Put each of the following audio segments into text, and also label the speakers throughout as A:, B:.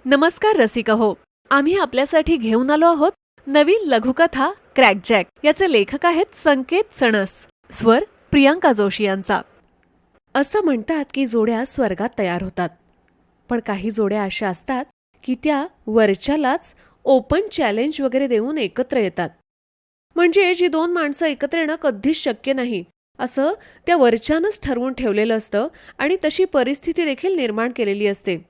A: नमस्कार रसिका हो. आम्ही आपल्यासाठी घेऊन आलो आहोत नवीन लघुकथा क्रॅक जॅक. याचे लेखक आहेत संकेत सणस, स्वर प्रियांका जोशी यांचा. असं म्हणतात की जोड्या स्वर्गात तयार होतात, पण काही जोड्या अशा असतात की त्या वरच्यालाच ओपन चॅलेंज वगैरे देऊन एकत्र येतात. म्हणजे जी दोन माणसं एकत्र येणं कधीच शक्य नाही असं त्या वरच्यानंच ठरवून ठेवलेलं असतं आणि तशी परिस्थिती देखील निर्माण केलेली असते.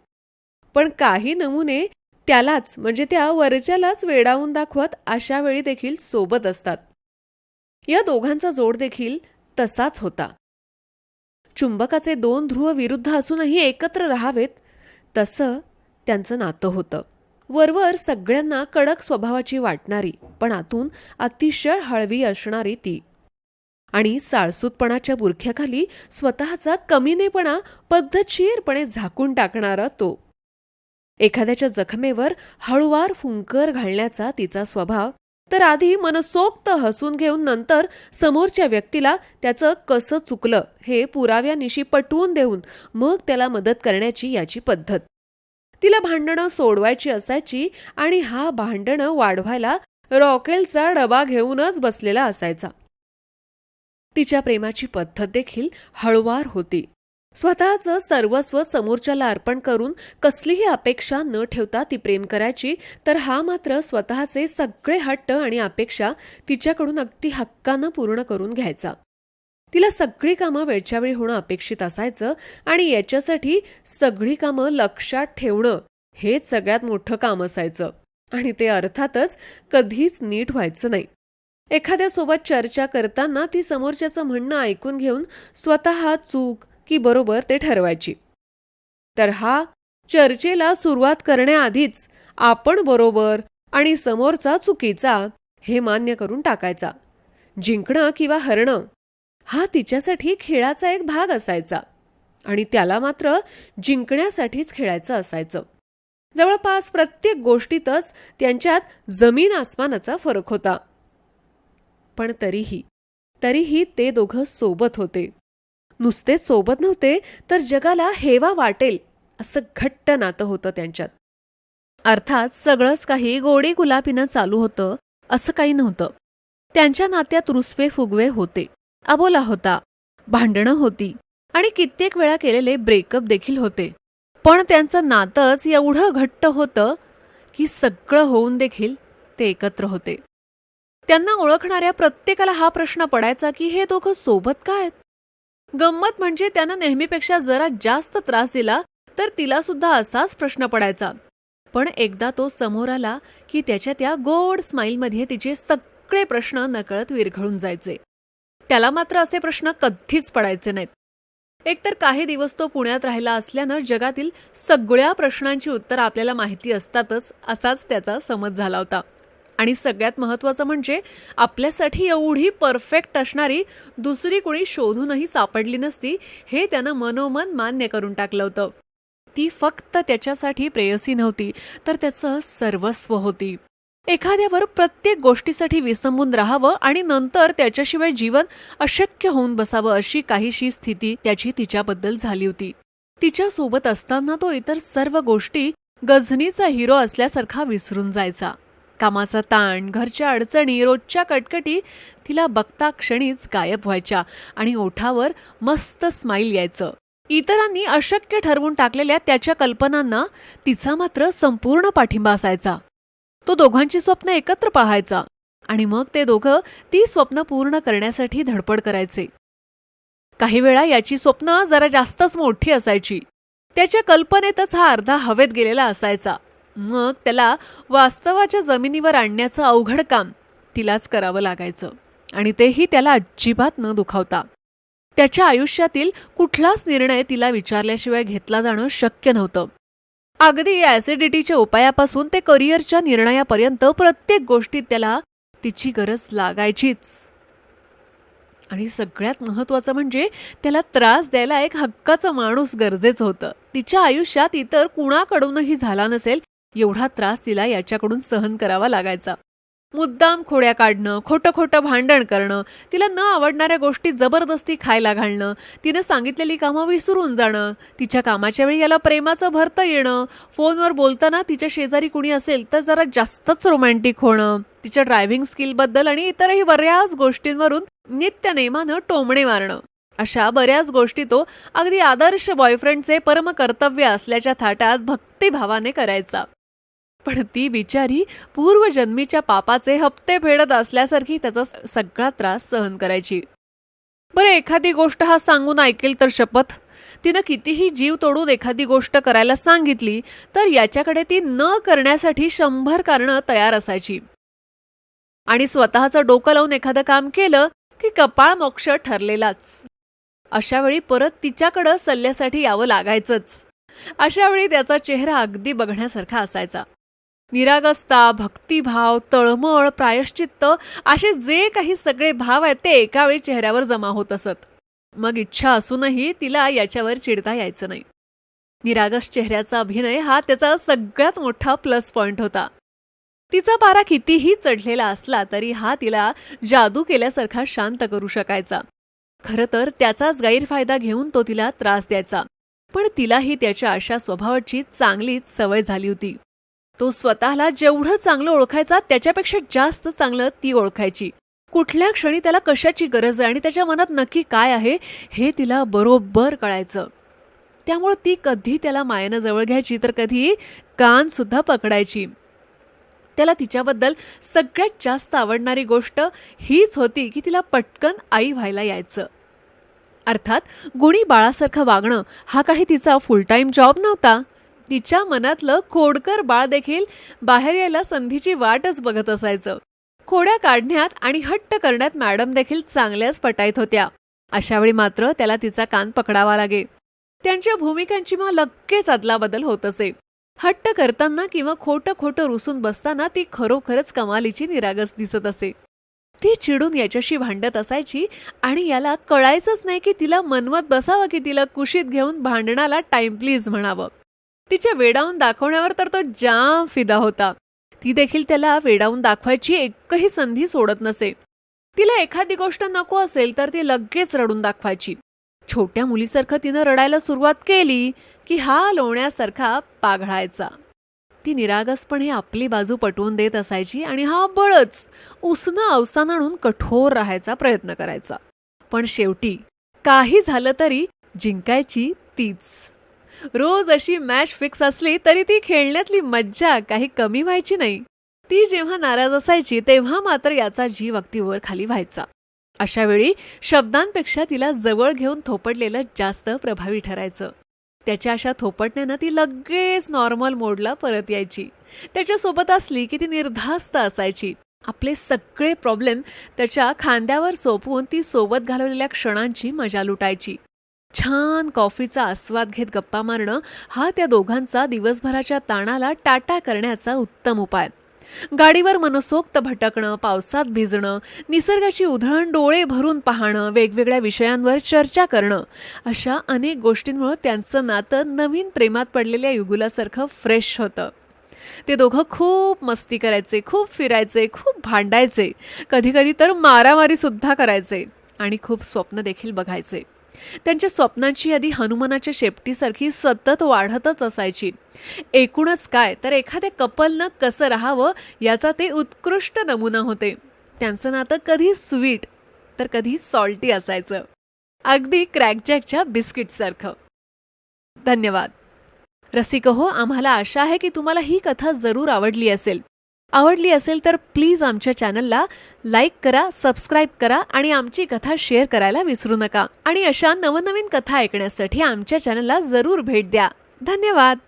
A: पण काही नमुने त्यालाच म्हणजे त्या वरच्यालाच वेडावून दाखवत अशा वेळी देखील सोबत असतात. या दोघांचा जोड देखील तसाच होता. चुंबकाचे दोन ध्रुव विरुद्ध असूनही एकत्र राहावेत तसं त्यांचं नातं होतं. वरवर सगळ्यांना कडक स्वभावाची वाटणारी पण आतून अतिशय हळवी असणारी ती, आणि साळसूतपणाच्या बुरख्याखाली स्वतःचा कमीनेपणा पद्धतशीरपणे झाकून टाकणारा तो. एखाद्याच्या जखमेवर हळुवार फुंकर घालण्याचा तिचा स्वभाव तर आधी मनसोक्त हसून घेऊन नंतर समोरच्या व्यक्तीला त्याचं कसं चुकलं हे पुराव्यानिशी पटवून देऊन मग त्याला मदत करण्याची याची पद्धत. तिला भांडणं सोडवायची असायची आणि हा भांडणं वाढवायला रॉकेलचा डबा घेऊनच बसलेला असायचा. तिच्या प्रेमाची पद्धत देखील हळुवार होती. स्वतःचं सर्वस्व समोरच्याला अर्पण करून कसलीही अपेक्षा न ठेवता ती प्रेम करायची, तर हा मात्र स्वतःचे सगळे हट्ट आणि अपेक्षा तिच्याकडून अगदी हक्कानं पूर्ण करून घ्यायचा. तिला सगळी कामं वेळच्या वेळी होणं अपेक्षित असायचं आणि याच्यासाठी सगळी कामं लक्षात ठेवणं हेच सगळ्यात मोठं काम असायचं, आणि ते अर्थातच कधीच नीट व्हायचं नाही. एखाद्यासोबत चर्चा करताना ती समोरच्याचं म्हणणं ऐकून घेऊन स्वतः चूक की बरोबर ते ठरवायची. तर हा चर्चेला सुरुवात करण्याआधीच आपण बरोबर आणि समोरचा चुकीचा हे मान्य करून टाकायचा. जिंकणं किंवा हरणं हा तिच्यासाठी खेळाचा एक भाग असायचा आणि त्याला मात्र जिंकण्यासाठीच खेळायचं असायचं. जवळपास प्रत्येक गोष्टीतच त्यांच्यात जमीन आसमानाचा फरक होता. पण तरीही ते दोघं सोबत होते. नुसतेच सोबत नव्हते, तर जगाला हेवा वाटेल असं घट्ट नातं होतं त्यांच्यात. अर्थात सगळंच काही गोडी गुलाबीनं चालू होतं असं काही नव्हतं. त्यांच्या नात्यात रुसवे फुगवे होते, अबोला होता, भांडणं होती आणि कित्येक वेळा केलेले ब्रेकअप देखील होते. पण त्यांचं नातंच एवढं घट्ट होतं की सगळं होऊन देखील ते एकत्र होते. त्यांना ओळखणाऱ्या प्रत्येकाला हा प्रश्न पडायचा की हे दोघं सोबत का आहेत. गंमत म्हणजे त्यानं नेहमीपेक्षा जरा जास्त त्रास दिला तर तिला सुद्धा असाच प्रश्न पडायचा. पण एकदा तो समोर आला की त्याच्या त्या गोड स्माईलमध्ये तिचे सगळे प्रश्न नकळत विरघळून जायचे. त्याला मात्र असे प्रश्न कधीच पडायचे नाहीत. एकतर काही दिवस तो पुण्यात राहिला असल्यानं जगातील सगळ्या प्रश्नांची उत्तरं आपल्याला माहिती असतातच असाच त्याचा समज झाला होता. आणि सगळ्यात महत्त्वाचं म्हणजे आपल्यासाठी एवढी परफेक्ट असणारी दुसरी कुणी शोधूनही सापडली नसती हे त्यानं मनोमन मान्य करून टाकलं होतं. ती फक्त त्याच्यासाठी प्रेयसी नव्हती, तर त्याचं सर्वस्व होती. एखाद्यावर प्रत्येक गोष्टीसाठी विसंबून राहावं आणि नंतर त्याच्याशिवाय जीवन अशक्य होऊन बसावं अशी काहीशी स्थिती त्याची तिच्याबद्दल झाली होती. तिच्यासोबत असताना तो इतर सर्व गोष्टी गझनीचा हिरो असल्यासारखा विसरून जायचा. कामाचा ताण, घरच्या अडचणी, रोजच्या कटकटी तिला बघता क्षणीच गायब व्हायच्या आणि ओठावर मस्त स्माईल यायचं. इतरांनी अशक्य ठरवून टाकलेल्या त्याच्या कल्पनांना तिचा मात्र संपूर्ण पाठिंबा असायचा. तो दोघांची स्वप्न एकत्र पाहायचा आणि मग ते दोघं ती स्वप्न पूर्ण करण्यासाठी धडपड करायचे. काही वेळा याची स्वप्न जरा जास्तच मोठी असायची. त्याच्या कल्पनेतच हा अर्धा हवेत गेलेला असायचा. मग त्याला वास्तवाच्या जमिनीवर आणण्याचं अवघड काम तिलाच करावं लागायचं, आणि तेही त्याला अजिबात न दुखावता. त्याच्या आयुष्यातील कुठलाच निर्णय तिला विचारल्याशिवाय घेतला जाणं शक्य नव्हतं. अगदी ॲसिडिटीच्या उपायापासून ते करिअरच्या निर्णयापर्यंत प्रत्येक गोष्टीत त्याला तिची गरज लागायचीच. आणि सगळ्यात महत्त्वाचं म्हणजे त्याला त्रास द्यायला एक हक्काचा माणूस गरजेचं होतं. तिच्या आयुष्यात इतर कुणाकडूनही झाला नसेल एवढा त्रास तिला याच्याकडून सहन करावा लागायचा. मुद्दाम खोड्या काढणं, खोटं खोटं भांडण करणं, तिला न आवडणाऱ्या गोष्टी जबरदस्ती खायला घालणं, तिनं सांगितलेली कामं विसरून जाणं, तिच्या कामाच्या वेळी याला प्रेमाचं भरतं येणं, फोनवर बोलताना तिच्या शेजारी कुणी असेल तर जरा जास्तच रोमॅन्टिक होणं, तिच्या ड्रायव्हिंग स्किलबद्दल आणि इतरही बऱ्याच गोष्टींवरून नित्यनेमानं टोमणे मारणं. अशा बऱ्याच गोष्टी तो अगदी आदर्श बॉयफ्रेंडचे परमकर्तव्य असल्याच्या थाटात भक्तिभावाने करायचा. पण ती बिचारी पूर्वजन्मीच्या पापाचे हप्ते फेडत असल्यासारखी त्याचा सगळा त्रास सहन करायची. बरं, एखादी गोष्ट हा सांगून ऐकेल तर शपथ. तिनं कितीही जीव तोडून एखादी गोष्ट करायला सांगितली तर याच्याकडे ती न करण्यासाठी 100 कारणं तयार असायची. आणि स्वतःचं डोकं लावून एखादं काम केलं की कपाळ मोक्ष ठरलेलाच. अशावेळी परत तिच्याकडं सल्ल्यासाठी यावं लागायचंच. अशावेळी त्याचा चेहरा अगदी बघण्यासारखा असायचा. निरागसता, भक्तिभाव, तळमळ, प्रायश्चित्त असे जे काही सगळे भाव आहेत ते एकावेळी चेहऱ्यावर जमा होत असत. मग इच्छा असूनही तिला याच्यावर चिडता यायचं नाही. निरागस चेहऱ्याचा अभिनय हा त्याचा सगळ्यात मोठा प्लस पॉइंट होता. तिचा पारा कितीही चढलेला असला तरी हा तिला जादू केल्यासारखा शांत करू शकायचा. खरं तर त्याचाच गैरफायदा घेऊन तो तिला त्रास द्यायचा. पण तिलाही त्याच्या अशा स्वभावाची चांगलीच सवय झाली होती. तो स्वतःला जेवढं चांगलं ओळखायचा त्याच्यापेक्षा जास्त चांगलं ती ओळखायची. कुठल्या क्षणी त्याला कशाची गरज आहे आणि त्याच्या मनात नक्की काय आहे हे तिला बरोबर कळायचं. त्यामुळे ती कधी त्याला मायेनं जवळ घ्यायची तर कधी कान सुद्धा पकडायची. त्याला तिच्याबद्दल सगळ्यात जास्त आवडणारी गोष्ट हीच होती की तिला पटकन आई व्हायला यायचं. अर्थात गुणी बाळासारखं वागणं हा काही तिचा फुल टाईम जॉब नव्हता. तिच्या मनातलं खोडकर बाळ देखील बाहेर यायला संधीची वाटच बघत असायचं. खोड्या काढण्यात आणि हट्ट करण्यात मॅडम देखील चांगल्याच पटाईत होत्या. अशावेळी मात्र त्याला तिचा कान पकडावा लागे. त्यांच्या भूमिकांची मग लगेच अदलाबदल होत असे. हट्ट करताना किंवा खोटं खोटं रुसून बसताना ती खरोखरच कमालीची निरागस दिसत असे. ती चिडून याच्याशी भांडत असायची आणि याला कळायचंच नाही की तिला मनवत बसावं की तिला कुशीत घेऊन भांडणाला टाइम प्लीज म्हणावं. तिच्या वेडावून दाखवण्यावर तर तो जाम फिदा होता. ती देखील त्याला वेडावून दाखवायची एकही संधी सोडत नसे. तिला एखादी गोष्ट नको असेल तर ती लगेच रडून दाखवायची. छोट्या मुलीसारखं तिनं रडायला सुरुवात केली की हा लोण्यासारखा पाघळायचा. ती निरागसपणे आपली बाजू पटवून देत असायची आणि हा बळच उसनं अवसान आणून कठोर राहायचा प्रयत्न करायचा. पण शेवटी काही झालं तरी जिंकायची तीच. रोज अशी मॅच फिक्स असली तरी ती खेळण्यातली मज्जा काही कमी व्हायची नाही. ती जेव्हा नाराज असायची तेव्हा मात्र याचा जीव अगदी वर खाली व्हायचा. अशा वेळी शब्दांपेक्षा तिला जवळ घेऊन थोपटलेलं जास्त प्रभावी ठरायचं. त्याच्या अशा थोपटण्यानं ती लगेच नॉर्मल मोडला परत यायची. त्याच्यासोबत असली की ती निर्धास्त असायची. आपले सगळे प्रॉब्लेम त्याच्या खांद्यावर सोपवून ती सोबत घालवलेल्या क्षणांची मजा लुटायची. छान कॉफीचा आस्वाद घेत गप्पा मारणं हा त्या दोघांचा दिवसभराच्या ताणाला टाटा करण्याचा उत्तम उपाय. गाडीवर मनसोक्त भटकणं, पावसात भिजणं, निसर्गाची उधळण डोळे भरून पाहणं, वेगवेगळ्या विषयांवर चर्चा करणं अशा अनेक गोष्टींमुळे त्यांचं नातं नवीन प्रेमात पडलेल्या युगुलासारखं फ्रेश होतं. ते दोघं खूप मस्ती करायचे, खूप फिरायचे, खूप भांडायचे, कधीकधी तर मारामारी सुद्धा करायचे आणि खूप स्वप्न देखील बघायचे. त्यांच्या स्वप्नांची यादी हनुमानाच्या शेपटीसारखी सतत वाढतच असायची. एकूणच काय तर एखाद्या कपलनं कसं राहावं याचा ते उत्कृष्ट नमुना होते. त्यांचं नातं कधी स्वीट तर कधी सॉल्टी असायचं, अगदी क्रॅकजॅकच्या बिस्किटसारखं. धन्यवाद रसिको. आम्हाला आशा आहे की तुम्हाला ही कथा जरूर आवडली असेल तर प्लीज आमच्या चॅनलला लाईक करा, सबस्क्राईब करा आणि आमची कथा शेअर करायला विसरू नका. आणि अशा नवनवीन कथा ऐकण्यासाठी आमच्या चॅनलला जरूर भेट द्या. धन्यवाद.